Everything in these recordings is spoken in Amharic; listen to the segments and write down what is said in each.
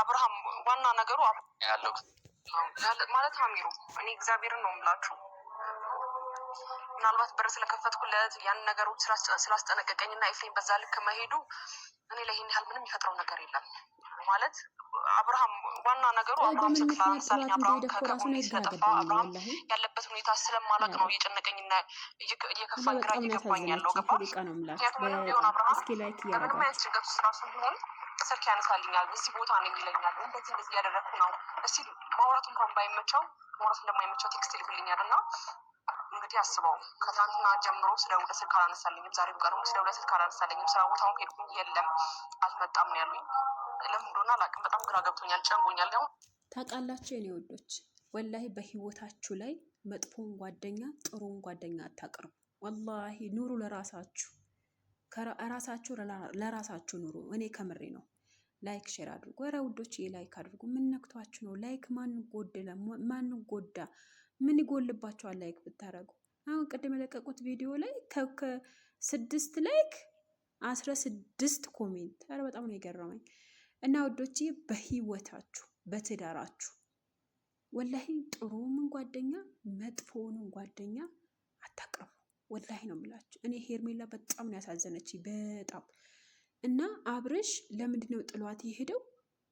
አብርሃም ዋና ነገሩ ያለው ማለት አሚሩ እኔ እግዚአብሔርን ነው የምላችሁ። ምናልባት በር ስለከፈትኩለት ያን ነገሮች ስላስጠነቀቀኝና ኤፍሬም በዛ ልክ መሄዱ እኔ ላይ ይሄን ያህል ምንም የሚፈጥረው ነገር የለም ማለት አብርሃም ዋና ነገሩ አብርሃም ስለከፋኝ አብርሃም ከጎኔ ስለጠፋ አብርሃም ያለበት ሁኔታ ስለማላቅ ነው እየጨነቀኝና እየከፋኝ ግራ እየገባኝ ያለው ገባሽ? ምንም ቢሆን አብርሃም በምንም ጭንቀት ውስጥ ራሱ ቢሆን ስልክ ያነሳልኛል። እዚህ ቦታ ነው ይለኛል። እንደዚህ እያደረኩ ነው እስቲ ማውራት እንኳን ባይመቸው ማውራት እንደማይመቸው ቴክስት ይልክልኛል። እና እንግዲህ አስበው ከትናንትና ጀምሮ ስደውል ስልክ አላነሳልኝም። ዛሬም ቀኑ ስደውል ስልክ አላነሳልኝም። ስራ ቦታውን ሄድኩኝ የለም አልመጣም ነው ያሉኝ። ለምን እንደሆነ አላውቅም። በጣም ግራ ገብቶኛል፣ ጨንቆኛል። ያው ታውቃላችሁ የኔ ወዶች ወላሂ በህይወታችሁ ላይ መጥፎን ጓደኛ ጥሩን ጓደኛ አታቅርቡ። ወላሂ ኑሩ ለራሳችሁ ከራሳችሁ ለራሳችሁ ኑሩ። እኔ ከምሬ ነው። ላይክ ሼር አድርጉ። ኧረ ውዶች ላይክ አድርጉ። ምን ነክቷችሁ ነው? ላይክ ማን ጎደለ? ማን ጎዳ? ምን ይጎልባችኋል? ላይክ ብታረጉ። አሁን ቅድም የለቀቁት ቪዲዮ ላይ ከ6 ላይክ 16 ኮሜንት። ኧረ በጣም ነው የገረመኝ። እና ውዶች በህይወታችሁ በትዳራችሁ ወላሂ ጥሩውን ጓደኛ መጥፎውን ጓደኛ አታቅርቡ። ወላሂ ነው የምላችሁ። እኔ ሄርሜላ በጣም ነው ያሳዘነች በጣም እና አብርሽ ለምንድነው ጥሏት የሄደው?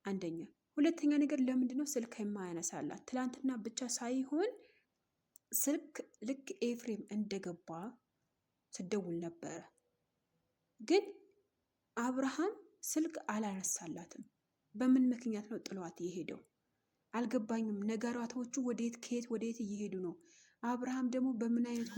አንደኛ፣ ሁለተኛ ነገር ለምንድነው ስልክ የማያነሳላት? ትላንትና ብቻ ሳይሆን ስልክ ልክ ኤፍሬም እንደገባ ስደውል ነበረ፣ ግን አብርሃም ስልክ አላነሳላትም። በምን ምክንያት ነው ጥሏት የሄደው? አልገባኝም። ነገራቶቹ ወዴት ከየት ወዴት እየሄዱ ነው? አብርሃም ደግሞ በምን አይነት